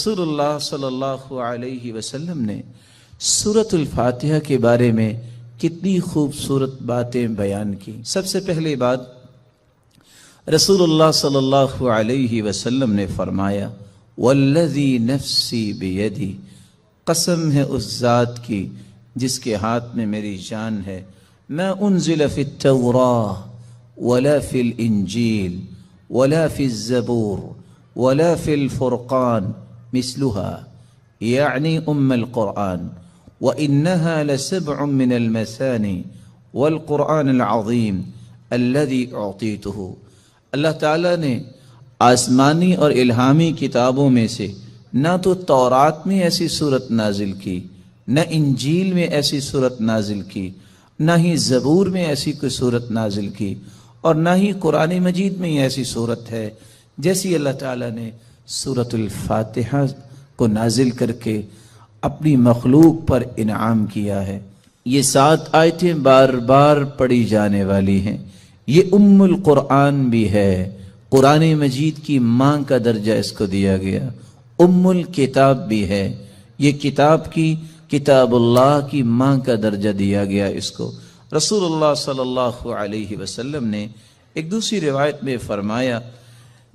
رسول اللہ صلی اللہ علیہ وسلم نے سورۃ الفاتحہ کے بارے میں کتنی خوبصورت باتیں بیان کی۔ سب سے پہلی بات، رسول اللہ صلی اللہ علیہ وسلم نے فرمایا والذی نفسی بیدی، قسم ہے اس ذات کی جس کے ہاتھ میں میری جان ہے، ما انزل فی التوراہ ولا فی الانجیل ولا فی الزبور ولا فی الفرقان مثلها یعنی القرآن، وإنها لسبع من المثانی والقرآن العظیم الذي اعطیته۔ اللہ تعالیٰ نے آسمانی اور الہامی کتابوں میں سے نہ تو تورات میں ایسی صورت نازل کی، نہ انجیل میں ایسی صورت نازل کی، نہ ہی زبور میں ایسی کوئی صورت نازل کی، اور نہ ہی قرآن مجید میں ایسی صورت ہے جیسی اللہ تعالیٰ نے سورۃ الفاتحہ کو نازل کر کے اپنی مخلوق پر انعام کیا ہے۔ یہ 7 آیتیں بار بار پڑھی جانے والی ہیں۔ یہ القرآن بھی ہے، قرآن مجید کی ماں کا درجہ اس کو دیا گیا، الکتاب بھی ہے، یہ کتاب اللہ کی ماں کا درجہ دیا گیا اس کو۔ رسول اللہ صلی اللہ علیہ وسلم نے ایک دوسری روایت میں فرمایا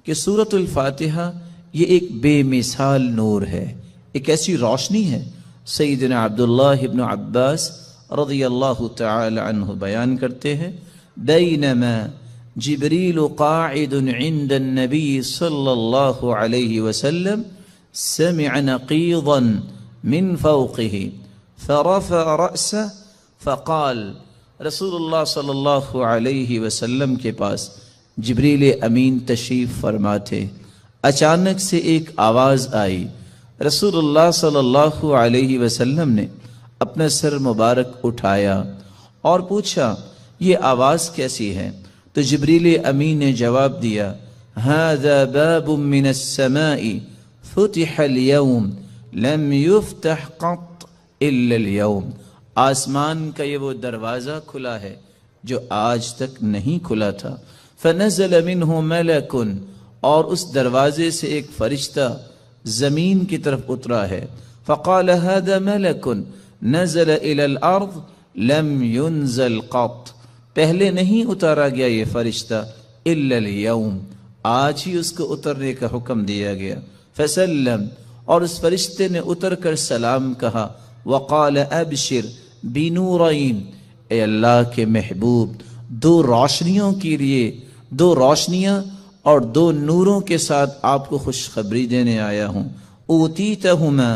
کہ سورۃ الفاتحہ یہ ایک بے مثال نور ہے، ایک ایسی روشنی ہے۔ سیدنا عبداللہ ابن عباس رضی اللہ تعالی عنہ بیان کرتے ہیں، بینما جبریل قاعد عند النبی صلی اللہ علیہ وسلم سمع نقیضا من فوقه فرفع رأسه فقال، رسول اللہ صلی اللہ علیہ وسلم کے پاس جبریل امین تشریف فرما تھے، اچانک سے ایک آواز آئی۔ رسول اللہ صلی اللہ علیہ وسلم نے اپنا سر مبارک اٹھایا اور پوچھا یہ آواز کیسی ہے؟ تو جبریل امین نے جواب دیا، هذا باب من السماء فتح اليوم لم يفتح قط الا اليوم، آسمان کا یہ وہ دروازہ کھلا ہے جو آج تک نہیں کھلا تھا۔ فنزل منه ملک، اور اس دروازے سے ایک فرشتہ زمین کی طرف اترا ہے۔ فقال هذا ملک نزل الى الارض لم ينزل قط، پہلے نہیں اتارا گیا یہ فرشتہ الا اليوم، آج ہی اس کو اترنے کا حکم دیا گیا۔ فسلم، اور اس فرشتے نے اتر کر سلام کہا۔ وقال ابشر بنورین، اے اللہ کے محبوب 2 روشنیوں کے لیے، 2 روشنیاں اور 2 نوروں کے ساتھ آپ کو خوشخبری دینے آیا ہوں۔ اوتیتہما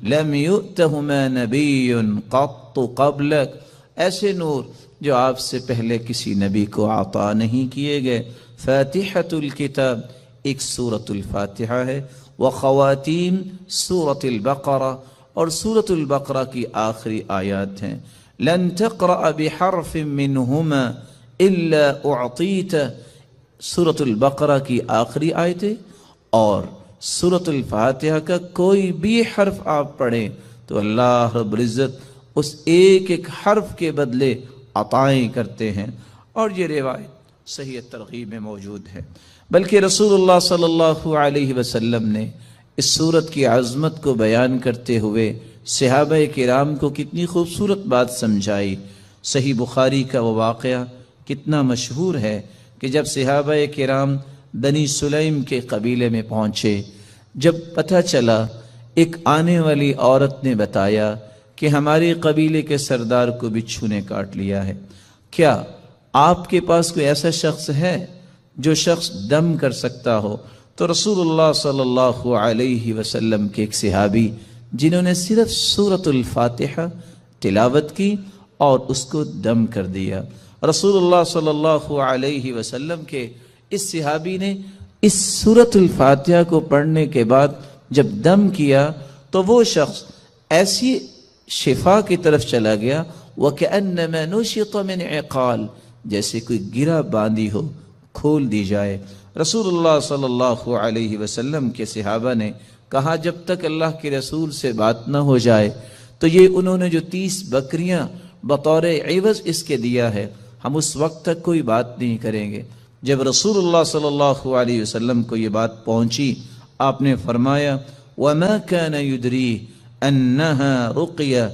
لم یؤتہما نبی قط قبلک، ایسے نور جو آپ سے پہلے کسی نبی کو عطا نہیں کیے گئے۔ فاتحۃ الکتاب، ایک سورۃ الفاتحہ ہے، وخواتیم سورۃ البقرہ، اور سورۃ البقرہ کی آخری آیات ہیں۔ لن تقرأ بحرف منہما الا اعطیت، سورۃ البقرہ کی آخری آیتیں اور سورۃ الفاتحہ کا کوئی بھی حرف آپ پڑھیں تو اللہ رب العزت اس ایک ایک حرف کے بدلے عطائیں کرتے ہیں، اور یہ روایت صحیح ترغیب میں موجود ہے۔ بلکہ رسول اللہ صلی اللہ علیہ وسلم نے اس سورت کی عظمت کو بیان کرتے ہوئے صحابہ کرام کو کتنی خوبصورت بات سمجھائی۔ صحیح بخاری کا وہ واقعہ کتنا مشہور ہے کہ جب صحابہ کرام بنی سلیم کے قبیلے میں پہنچے، جب پتہ چلا، ایک آنے والی عورت نے بتایا کہ ہمارے قبیلے کے سردار کو بچھو نے کاٹ لیا ہے، کیا آپ کے پاس کوئی ایسا شخص ہے جو شخص دم کر سکتا ہو؟ تو رسول اللہ صلی اللہ علیہ وسلم کے ایک صحابی جنہوں نے صرف سورۃ الفاتحہ تلاوت کی اور اس کو دم کر دیا، رسول اللہ صلی اللہ علیہ وسلم کے اس صحابی نے اس سورۃ الفاتحہ کو پڑھنے کے بعد جب دم کیا تو وہ شخص ایسی شفا کی طرف چلا گیا، وَكَأَنَّمَا نُشِطَ مِنْ عِقَالٍ، جیسے کوئی گرہ باندھی ہو کھول دی جائے۔ رسول اللہ صلی اللہ علیہ وسلم کے صحابہ نے کہا جب تک اللہ کے رسول سے بات نہ ہو جائے تو یہ انہوں نے جو 30 بکریاں بطور عوض اس کے دیا ہے، ہم اس وقت تک کوئی بات نہیں کریں گے۔ جب رسول اللہ صلی اللہ علیہ وسلم کو یہ بات پہنچی، آپ نے فرمایا وما كان يدريه انها رقية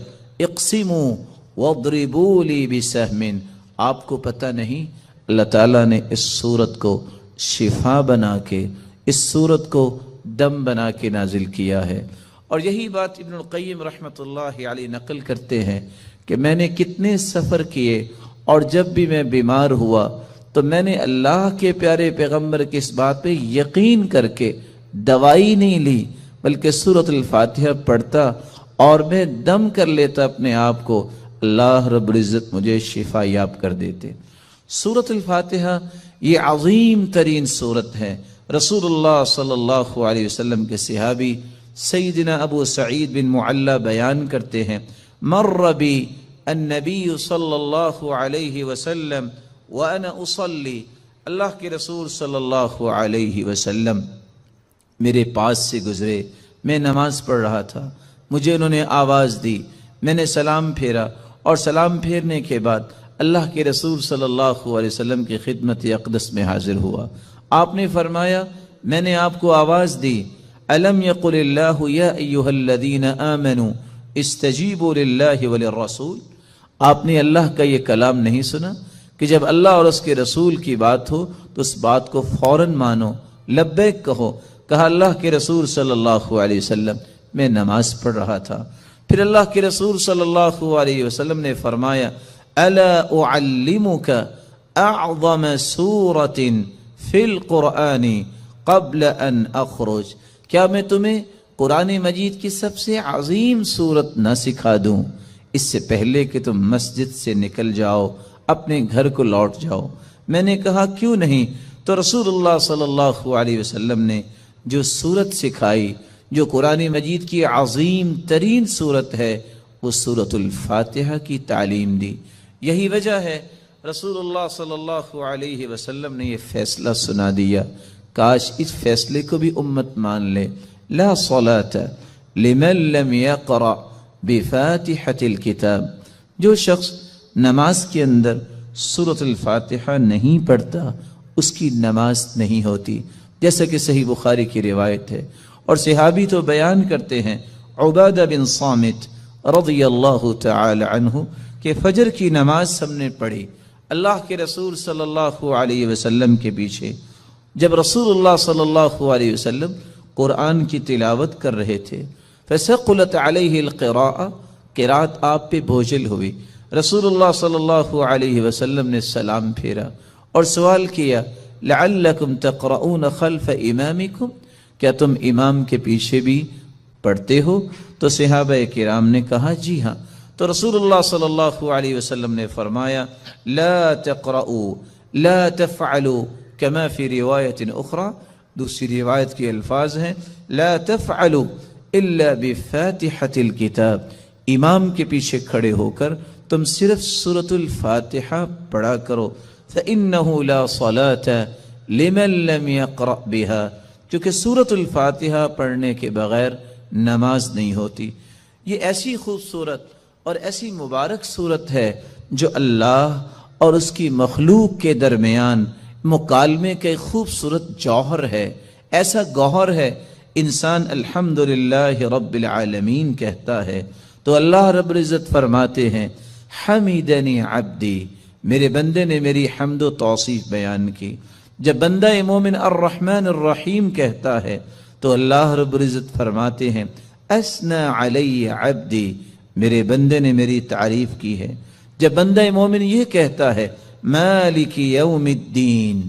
اقسموا واضربوا لي بسهم. آپ کو پتہ نہیں اللہ تعالیٰ نے اس سورت کو شفا بنا کے، اس سورت کو دم بنا کے نازل کیا ہے. اور یہی بات ابن القیم رحمۃ اللہ علیہ نقل کرتے ہیں کہ میں نے کتنے سفر کیے اور جب بھی میں بیمار ہوا تو میں نے اللہ کے پیارے پیغمبر کی اس بات پہ یقین کر کے دوائی نہیں لی، بلکہ سورۃ الفاتحہ پڑھتا اور میں دم کر لیتا اپنے آپ کو، اللہ رب العزت مجھے شفا یاب کر دیتے. سورۃ الفاتحہ یہ عظیم ترین سورت ہے. رسول اللہ صلی اللہ علیہ وسلم کے صحابی سیدنا ابو سعید بن معلی بیان کرتے ہیں، مر بی النبی صلی اللہ علیہ وسلم وانا اصلی، اللہ کے رسول صلی اللہ علیہ وسلم میرے پاس سے گزرے، میں نماز پڑھ رہا تھا، مجھے انہوں نے آواز دی، میں نے سلام پھیرا اور سلام پھیرنے کے بعد اللہ کے رسول صلی اللہ علیہ وسلم کی خدمت اقدس میں حاضر ہوا. آپ نے فرمایا میں نے آپ کو آواز دی، الم یقل اللہ یا ایھا الذین آمنوا استجیبوا للہ وللرسول. آپ نے اللہ کا یہ کلام نہیں سنا کہ جب اللہ اور اس کے رسول کی بات ہو تو اس بات کو فوراً مانو، لبیک کہو. کہا اللہ کے رسول صلی اللہ علیہ وسلم میں نماز پڑھ رہا تھا. پھر اللہ کے رسول صلی اللہ علیہ وسلم نے فرمایا الا اعلمک اعظم سورۃ فی القرآن قبل ان اخرج، کیا میں تمہیں قرآن مجید کی سب سے عظیم سورت نہ سکھا دوں اس سے پہلے کہ تم مسجد سے نکل جاؤ، اپنے گھر کو لوٹ جاؤ؟ میں نے کہا کیوں نہیں؟ تو رسول اللہ صلی اللہ علیہ وسلم نے جو سورت سکھائی، جو قرآن مجید کی عظیم ترین سورت ہے، وہ سورۃ الفاتحہ کی تعلیم دی. یہی وجہ ہے رسول اللہ صلی اللہ علیہ وسلم نے یہ فیصلہ سنا دیا، کاش اس فیصلے کو بھی امت مان لے. لا صلاۃ لمن لم یقرأ بفاتحۃ الکتاب، جو شخص نماز کے اندر سورۃ الفاتحہ نہیں پڑھتا اس کی نماز نہیں ہوتی، جیسا کہ صحیح بخاری کی روایت ہے. اور صحابی تو بیان کرتے ہیں عبادہ بن صامت رضی اللہ تعالی عنہ کہ فجر کی نماز ہم نے پڑھی اللہ کے رسول صلی اللہ علیہ وسلم کے پیچھے. جب رسول اللہ صلی اللہ علیہ وسلم قرآن کی تلاوت کر رہے تھے، فثقلت علیہ القراءۃ، قرات آپ پہ بوجھل ہوئی. رسول اللہ صلی اللہ علیہ وسلم نے سلام پھیرا اور سوال کیا لعلکم تقرؤون خلف امامکم، کیا تم امام کے پیچھے بھی پڑھتے ہو؟ تو صحابہ کرام نے کہا جی ہاں. تو رسول اللہ صلی اللہ علیہ وسلم نے فرمایا لا تقرؤوا لا تفعلوا کما فی روایت اخری، دوسری روایت کے الفاظ ہیں لا تفعلوا الا بفاتحۃ الکتاب، امام کے پیچھے کھڑے ہو کر تم صرف سورۃ الفاتحہ پڑھا کرو. فإنہ لا صلاة لمن لم يقرأ بها، کیونکہ سورۃ الفاتحہ پڑھنے کے بغیر نماز نہیں ہوتی. یہ ایسی خوبصورت اور ایسی مبارک صورت ہے جو اللہ اور اس کی مخلوق کے درمیان مکالمے کا ایک خوبصورت جوہر ہے. ایسا گوہر ہے انسان الحمدللہ رب العالمین کہتا ہے تو اللہ رب العزت فرماتے ہیں حمیدنی عبدی، میرے بندے نے میری حمد و توصیف بیان کی. جب بندہ مومن الرحمن الرحیم کہتا ہے تو اللہ رب العزت فرماتے ہیں اثنى علی عبدی، میرے بندے نے میری تعریف کی ہے. جب بندہ مومن یہ کہتا ہے مالک یوم الدین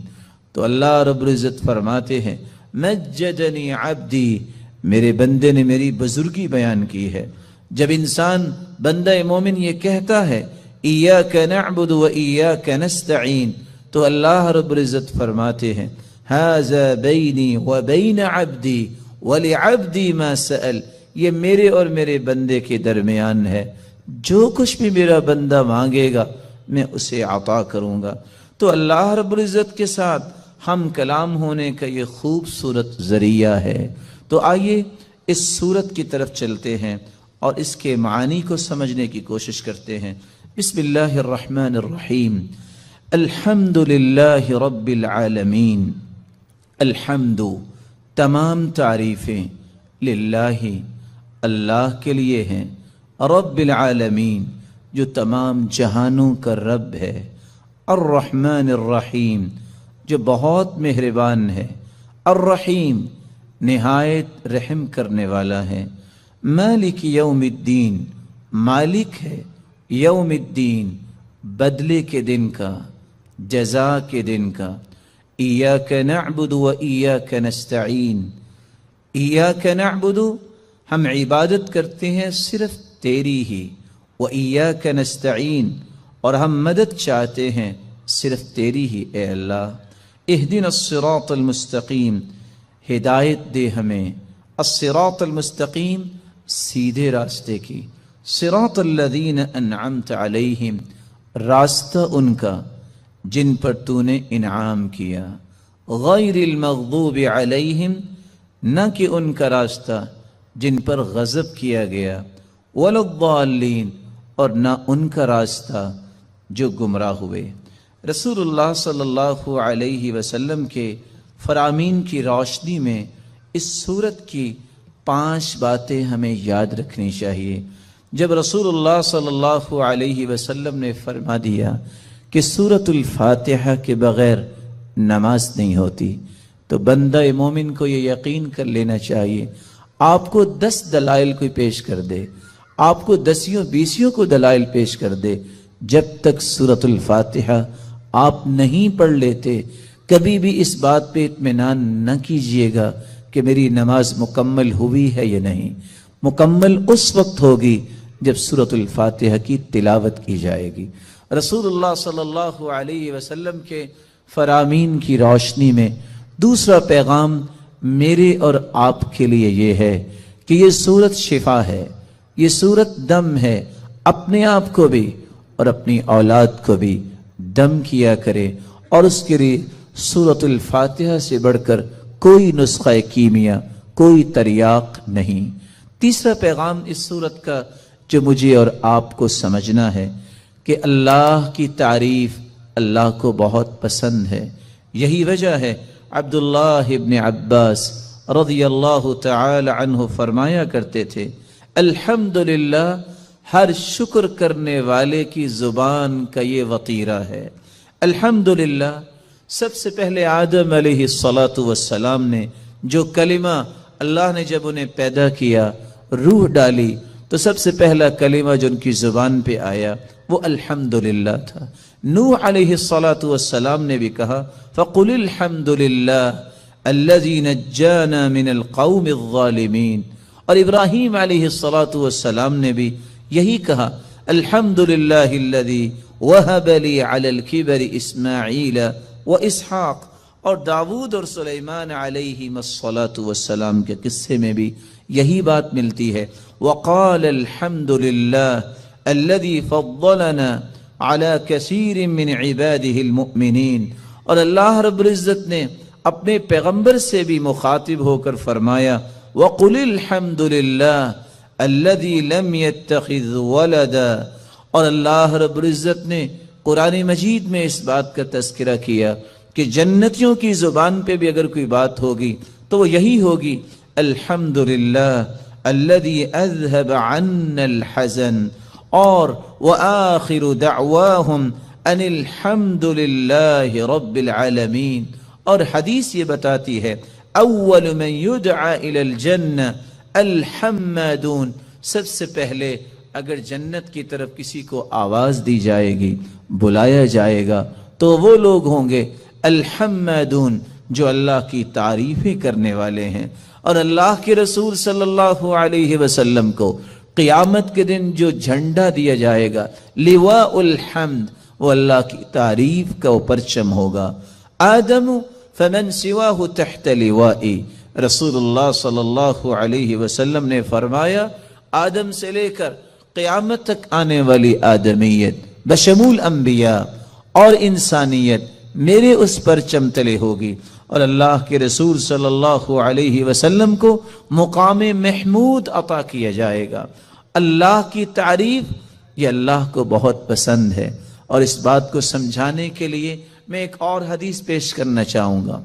تو اللہ رب العزت فرماتے ہیں مجدنی عبدی، میرے بندے نے میری بزرگی بیان کی ہے. جب انسان بندہ مومن یہ کہتا ہے ایاک نعبد و ایاک نستعین تو اللہ رب العزت فرماتے ہیں ھذا بینی و بین عبدی ولعبدی ما سأل، یہ میرے اور میرے بندے کے درمیان ہے، جو کچھ بھی میرا بندہ مانگے گا میں اسے عطا کروں گا. تو اللہ رب العزت کے ساتھ ہم کلام ہونے کا یہ خوبصورت ذریعہ ہے. تو آئیے اس صورت کی طرف چلتے ہیں اور اس کے معانی کو سمجھنے کی کوشش کرتے ہیں. بسم اللہ الرحمن الرحیم. الحمد للہ رب العالمین. الحمد، تمام تعریفیں للہ اللہ کے لیے ہیں، رب العالمین جو تمام جہانوں کا رب ہے، الرحمن الرحیم جو بہت مہربان ہے، الرحیم نہایت رحم کرنے والا ہے، مالک یوم الدین مالک ہے یوم الدین بدلے کے دن کا، جزا کے دن کا، ایاک نعبد و ایاک نستعین، ایاک نعبد ہم عبادت کرتے ہیں صرف تیری ہی، و ایاک نستعین اور ہم مدد چاہتے ہیں صرف تیری ہی اے اللہ، اہدنا الصراط المستقیم ہدایت دے ہمیں، الصراط المستقیم سیدھے راستے کی، صراط الذین انعمت علیہم راستہ ان کا جن پر تو نے انعام کیا، غیر المغضوب علیہم نہ کہ ان کا راستہ جن پر غضب کیا گیا، ولا الضالین اور نہ ان کا راستہ جو گمراہ ہوئے۔ رسول اللہ صلی اللہ علیہ وسلم کے فرامین کی روشنی میں اس سورت کی 5 باتیں ہمیں یاد رکھنی چاہیے۔ جب رسول اللہ صلی اللہ علیہ وسلم نے فرما دیا کہ سورۃ الفاتحہ کے بغیر نماز نہیں ہوتی، تو بندہ مومن کو یہ یقین کر لینا چاہیے، آپ کو 10 دلائل کوئی پیش کر دے، آپ کو 10 کو دلائل پیش کر دے، جب تک سورۃ الفاتحہ آپ نہیں پڑھ لیتے کبھی بھی اس بات پہ اطمینان نہ کیجئے گا کہ میری نماز مکمل ہوئی ہے یا نہیں۔ مکمل اس وقت ہوگی جب سورۃ الفاتحہ کی تلاوت کی جائے گی۔ رسول اللہ صلی اللہ علیہ وسلم کے فرامین کی روشنی میں دوسرا پیغام میرے اور آپ کے لیے یہ ہے کہ یہ سورت شفا ہے، یہ سورت دم ہے، اپنے آپ کو بھی اور اپنی اولاد کو بھی دم کیا کرے، اور اس کے لیے سورۃ الفاتحہ سے بڑھ کر کوئی نسخہ کیمیا، کوئی تریاق نہیں۔ تیسرا پیغام اس سورت کا جو مجھے اور آپ کو سمجھنا ہے کہ اللہ کی تعریف اللہ کو بہت پسند ہے۔ یہی وجہ ہے عبداللہ ابن عباس رضی اللہ تعالی عنہ فرمایا کرتے تھے، الحمدللہ ہر شکر کرنے والے کی زبان کا یہ وطیرہ ہے۔ الحمدللہ سب سے پہلے آدم علیہ السلام نے جو کلمہ اللہ نے جب انہیں پیدا کیا، روح ڈالی، تو سب سے پہلا کلمہ جو ان کی زبان پہ آیا وہ الحمدللہ تھا۔ نوح علیہ السلام نے بھی کہا فَقُلِ الْحَمْدُ لِلَّهِ الَّذِي نَجَّانَا مِنَ الْقَوْمِ الظَّالِمِينَ، اور ابراہیم علیہ السلام نے بھی یہی کہا الحمدللہ الذی وہب لی علی الکبر اسماعیل و اسحاق، اور داود اور سلیمان علیہ السلام کے قصے میں بھی یہی بات ملتی ہے، وقال الحمدللہ الذی فضلنا علی کثیر من عباده المؤمنین، اور اللہ رب العزت نے اپنے پیغمبر سے بھی مخاطب ہو کر فرمایا وَقُلِ الْحَمْدُ لِلَّهِ الَّذِي لَمْ يَتَّخِذْ وَلَدًا، اور اللہ رب العزت نے قرآن مجید میں اس بات کا تذکرہ کیا کہ جنتیوں کی زبان پہ بھی اگر کوئی بات ہوگی تو وہ یہی ہوگی الحمدللہ الذی اذهب عنا الحزن، اور وآخر دعواہم ان الحمدللہ رب العالمین۔ اور حدیث یہ بتاتی ہے اول من یدعا الی الجنہ الحمادون، سب سے پہلے اگر جنت کی طرف کسی کو آواز دی جائے گی، بلایا جائے گا، تو وہ لوگ ہوں گے الحمادون جو اللہ کی تعریفیں کرنے والے ہیں۔ اور اللہ کے رسول صلی اللہ علیہ وسلم کو قیامت کے دن جو جھنڈا دیا جائے گا لواء الحمد، وہ اللہ کی تعریف کا وہ پرچم ہوگا۔ آدم فمن سواہ تحت لوائی، رسول اللہ صلی اللہ علیہ وسلم نے فرمایا آدم سے لے کر قیامت تک آنے والی آدمیت بشمول انبیاء اور انسانیت میرے اس پرچم تلے ہوگی، اور اللہ کے رسول صلی اللہ علیہ وسلم کو مقام محمود عطا کیا جائے گا۔ اللہ کی تعریف یہ اللہ کو بہت پسند ہے، اور اس بات کو سمجھانے کے لیے میں ایک اور حدیث پیش کرنا چاہوں گا۔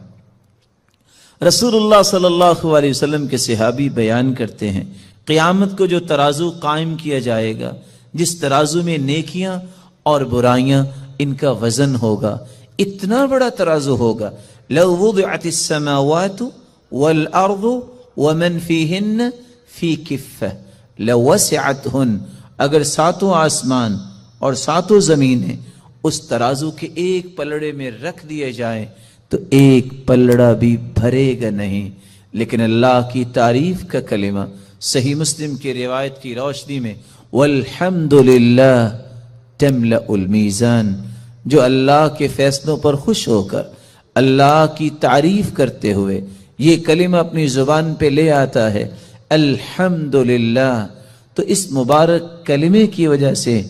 رسول اللہ صلی اللہ علیہ وسلم کے صحابی بیان کرتے ہیں قیامت کو جو ترازو قائم کیا جائے گا، جس ترازو میں نیکیاں اور برائیاں ان کا وزن ہوگا، اتنا بڑا ترازو ہوگا، لو وضعت السماوات والارض ومن فیہن فی کفہ لوسعتہن، اگر ساتوں آسمان اور ساتوں زمینیں اس ترازو کے ایک پلڑے میں رکھ دیے جائیں تو ایک پلڑا بھی بھرے گا نہیں۔ لیکن اللہ کی تعریف کا کلمہ صحیح مسلم کی روایت کی روشنی میں والحمدللہ تملأ المیزان، جو اللہ کے فیصلوں پر خوش ہو کر اللہ کی تعریف کرتے ہوئے یہ کلمہ اپنی زبان پہ لے آتا ہے الحمدللہ، تو اس مبارک کلمے کی وجہ سے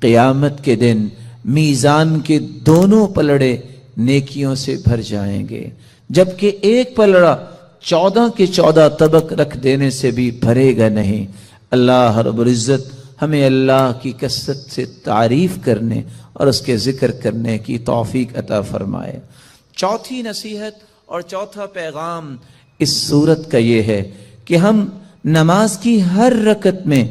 قیامت کے دن میزان کے دونوں پلڑے نیکیوں سے بھر جائیں گے، جبکہ ایک پلڑا 14 کے 14 طبق رکھ دینے سے بھی بھرے گا نہیں۔ اللہ رب العزت ہمیں اللہ کی کثرت سے تعریف کرنے اور اس کے ذکر کرنے کی توفیق عطا فرمائے۔ چوتھی نصیحت اور چوتھا پیغام اس سورت کا یہ ہے کہ ہم نماز کی ہر رکعت میں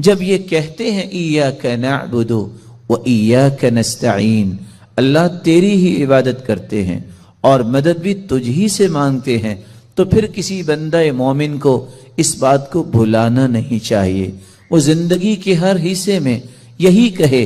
جب یہ کہتے ہیں ایاک نعبد و ایاک نستعین، اللہ تیری ہی عبادت کرتے ہیں اور مدد بھی تجھ ہی سے مانگتے ہیں، تو پھر کسی بندہ مومن کو اس بات کو بھلانا نہیں چاہیے۔ وہ زندگی کے ہر حصے میں یہی کہے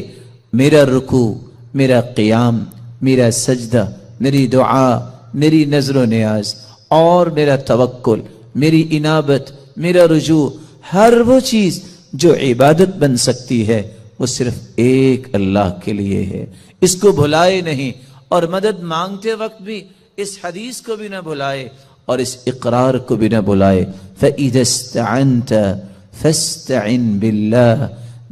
میرا رکوع، میرا قیام، میرا سجدہ، میری دعا، میری نظر و نیاز اور میرا توکل، میری انابت، میرا رجوع، ہر وہ چیز جو عبادت بن سکتی ہے وہ صرف ایک اللہ کے لیے ہے، اس کو بھلائے نہیں، اور مدد مانگتے وقت بھی اس حدیث کو بھی نہ بھلائے اور اس اقرار کو بھی نہ بھلائے فَإِذَا اسْتَعَنْتَ فَاسْتَعِنْ بِاللَّهِ،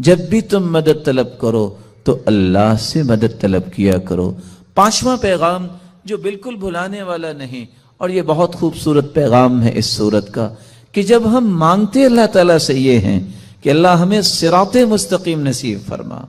جب بھی تم مدد طلب کرو تو اللہ سے مدد طلب کیا کرو۔ پانچواں پیغام جو بالکل بھلانے والا نہیں، اور یہ بہت خوبصورت پیغام ہے اس سورت کا، کہ جب ہم مانگتے اللہ تعالیٰ سے یہ ہیں کہ اللہ ہمیں صراط مستقیم نصیب فرما،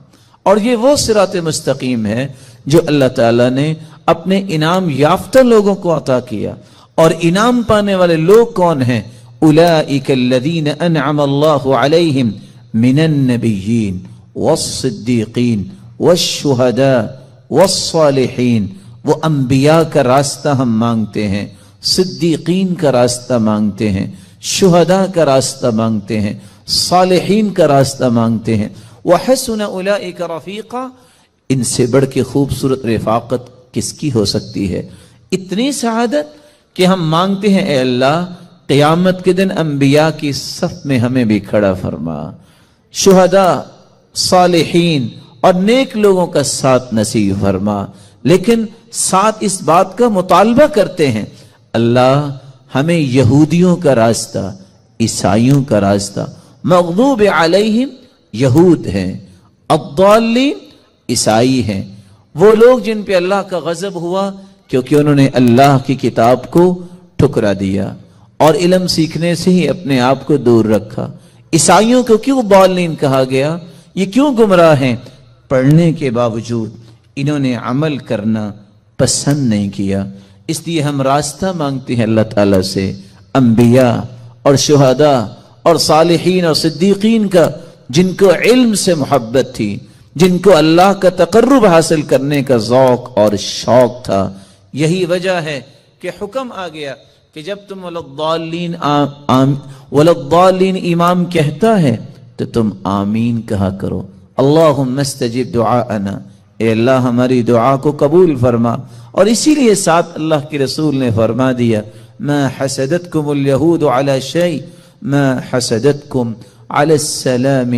اور یہ وہ صراط مستقیم ہے جو اللہ تعالیٰ نے اپنے انعام یافتہ لوگوں کو عطا کیا، اور انعام پانے والے لوگ کون ہیں؟ اولئک الذین انعم اللہ علیہم من النبیین والصدیقین والشہداء والصالحین۔ وہ انبیاء کا راستہ ہم مانگتے ہیں، صدیقین کا راستہ مانگتے ہیں، شہداء کا راستہ مانگتے ہیں، صالحین کا راستہ مانگتے ہیں۔ وحسن اولئک رفیقا، ان سے بڑھ کے خوبصورت رفاقت کس کی ہو سکتی ہے؟ اتنی سعادت کہ ہم مانگتے ہیں اے اللہ قیامت کے دن انبیاء کی صف میں ہمیں بھی کھڑا فرما، شہداء، صالحین اور نیک لوگوں کا ساتھ نصیب فرما، لیکن ساتھ اس بات کا مطالبہ کرتے ہیں اللہ ہمیں یہودیوں کا راستہ، عیسائیوں کا راستہ، مغضوب علیہم یہود ہیں، الضالین عیسائی ہیں، وہ لوگ جن پہ اللہ کا غضب ہوا کیونکہ انہوں نے اللہ کی کتاب کو ٹھکرا دیا اور علم سیکھنے سے ہی اپنے آپ کو دور رکھا۔ عیسائیوں کو کیوں ضالین کہا گیا؟ یہ کیوں گمراہ ہیں؟ پڑھنے کے باوجود انہوں نے عمل کرنا پسند نہیں کیا۔ اس لیے ہم راستہ مانگتے ہیں اللہ تعالیٰ سے انبیاء اور شہداء اور صالحین اور صدیقین کا، جن کو علم سے محبت تھی، جن کو اللہ کا تقرب حاصل کرنے کا ذوق اور شوق تھا۔ یہی وجہ ہے کہ حکم آ گیا کہ جب تم وللضالین امام کہتا ہے تو تم آمین کہا کرو، اللہم استجب دعاءنا، اے اللہ ہماری دعا کو قبول فرما۔ اور اسی لیے ساتھ اللہ کے رسول نے فرما دیا ما حسدتکم الیہود علی شیء ما حسدتکم علی السلام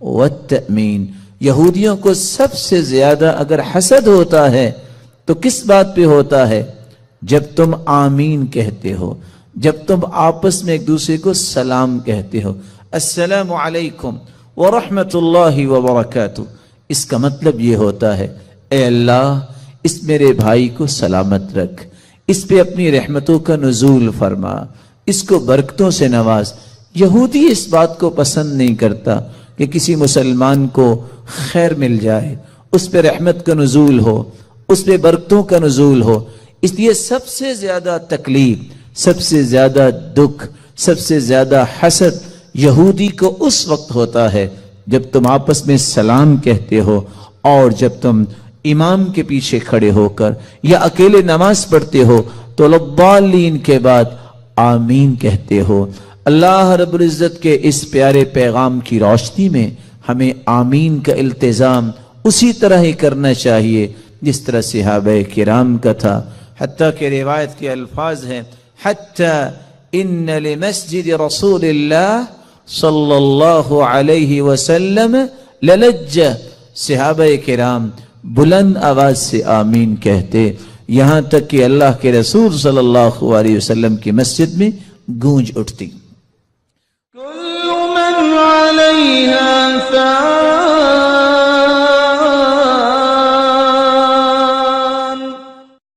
والتأمین۔ یہودیوں کو سب سے زیادہ اگر حسد ہوتا ہے تو کس بات پہ ہوتا ہے؟ جب تم آمین کہتے ہو، جب تم آپس میں ایک دوسرے کو سلام کہتے ہو، السلام علیکم ورحمت اللہ وبرکاتہ۔ اس کا مطلب یہ ہوتا ہے اے اللہ اس میرے بھائی کو سلامت رکھ، اس پہ اپنی رحمتوں کا نزول فرما، اس کو برکتوں سے نواز۔ یہودی اس بات کو پسند نہیں کرتا کہ کسی مسلمان کو خیر مل جائے، اس پہ رحمت کا نزول ہو، اس پہ برکتوں کا نزول ہو۔ اس لیے سب سے زیادہ تکلیف سب سے زیادہ دکھ، سب سے زیادہ حسد یہودی کو اس وقت ہوتا ہے جب تم آپس میں سلام کہتے ہو اور جب تم امام کے پیچھے کھڑے ہو کر یا اکیلے نماز پڑھتے ہو تو لضالین کے بعد آمین کہتے ہو۔ اللہ رب العزت کے اس پیارے پیغام کی روشنی میں ہمیں آمین کا التزام اسی طرح ہی کرنا چاہیے جس طرح صحابہ کرام کا تھا۔ حتیٰ کہ روایت کے الفاظ ہیں حتیٰ ان لمسجد رسول اللہ صلی اللہ علیہ وسلم للجہ، صحابہ کرام بلند آواز سے آمین کہتے یہاں تک کہ اللہ کے رسول صلی اللہ علیہ وسلم کی مسجد میں گونج اٹھتی۔ كل من عليها فان